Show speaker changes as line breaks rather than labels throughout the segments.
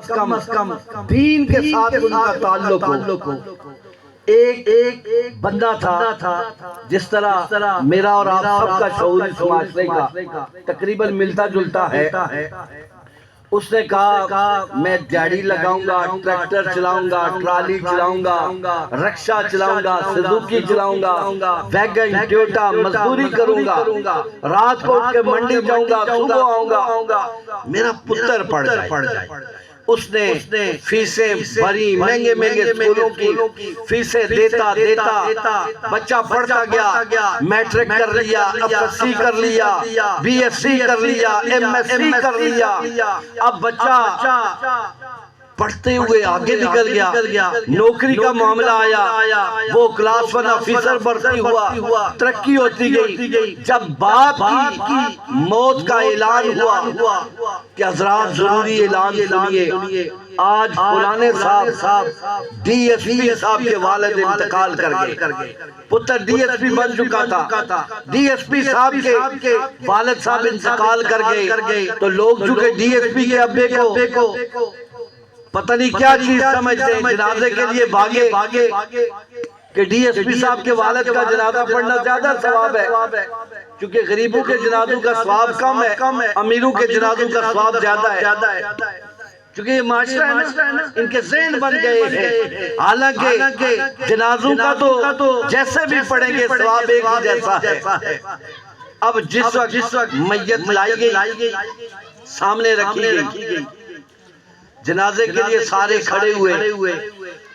کم دین کے ساتھ ان کا تعلق ہو۔ ایک بندہ تھا جس طرح میرا اور آپ سب کا شعور اس معاشرے کا تقریباً ملتا جلتا ہے۔ اس نے کہا میں دیہڑی لگاؤں گا، ٹریکٹر چلاؤں گا، ٹرالی چلاؤں گا، رکشہ چلاؤں گا، سزوکی چلاؤں گا، ویگن ٹویوٹا مزدوری کروں گا، رات کو اٹھ کے منڈی جاؤں گا، صبح آؤں گا، میرا پتر پڑھ جائے۔ اس نے فیسیں بھری، مہنگے سکولوں کی فیسیں دیتا بچہ پڑھتا گیا، میٹرک کر لیا، ایف ایس سی کر لیا، بی ایس سی کر لیا، ایم ایس سی کر لیا۔ اب بچہ پڑھتے ہوئے آگے نکل گیا، نوکری کا معاملہ آیا، وہ کلاس 1 آفیسر بھرتی ہوا، ترقی ہوتی گئی۔ جب باپ کی موت کا اعلان ہوا کہ حضرات ضروری اعلان سنیے، آج فلانے صاحب ڈی ایس پی صاحب کے والد انتقال کر گئے۔ پتر ڈی ایس پی بن چکا تھا، ڈی ایس پی صاحب کے والد صاحب انتقال کر گئے، تو لوگ چونکہ ڈی ایس پی کے ابے کو پتہ نہیں کیا چیز سمجھتے ہیں، جنازے کے لیے بھاگے کہ ڈی ایس پی صاحب کے والد کا جنازہ پڑھنا زیادہ ثواب ہے، کیونکہ غریبوں کے جنازوں کا ثواب کم ہے، امیروں کے جنازوں کا ثواب زیادہ ہے، کیونکہ یہ معاشرہ ہے نا، ان کے ذہن بن گئے ہیں۔ حالانکہ جنازوں کا تو جیسے بھی پڑھیں گے ثواب ایک ہی جیسا ہے۔ اب جس وقت میت لائی گئی، سامنے رکھی گئی، جنازے کے لیے سارے کھڑے ہوئے،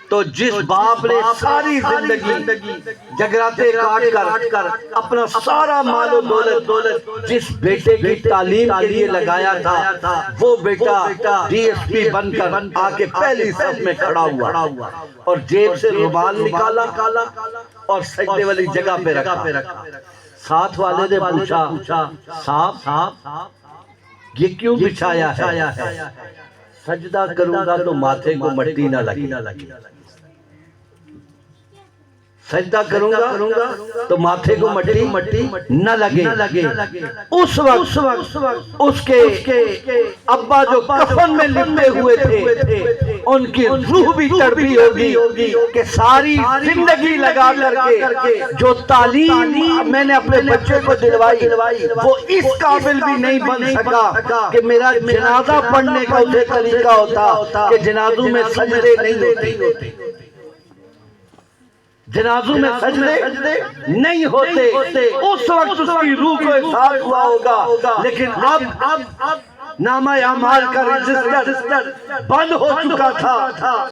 تو جس باپ نے ساری زندگی جگراتے کاٹ کر اپنا سارا مال و دولت جس بیٹے کی تعلیم کے لیے لگایا تھا، وہ بیٹا ڈی ایس پی بن کر آکے پہلی صف میں کھڑا ہوا اور جیب سے رومال نکالا اور سجدے والی جگہ پہ رکھا۔ ساتھ والے نے پوچھا صاحب یہ کیوں بچھایا ہے؟ سجدہ کروں گا تو ماتھے کو مٹی نہ لگے، سجدہ کروں گا تو ماتھے کو مٹی نہ لگے۔ اس وقت اس کے ابا جو کفن میں لپٹے ہوئے تھے، ان کی روح بھی تڑپی ہوگی کہ ساری زندگی لگا کر کے جو تعلیم میں نے اپنے بچے کو دلوائی، وہ اس قابل بھی نہیں بن سکا کہ میرا جنازہ پڑھنے کا اسے طریقہ ہوتا کہ جنازوں میں سجدے نہیں ہوتے، جنازوں میں سجدے نہیں ہوتے۔ اس وقت اس کی روح کو احساس ہوا ہوگا، لیکن اب نامہ اعمال کا رجسٹر بند ہو چکا تھا۔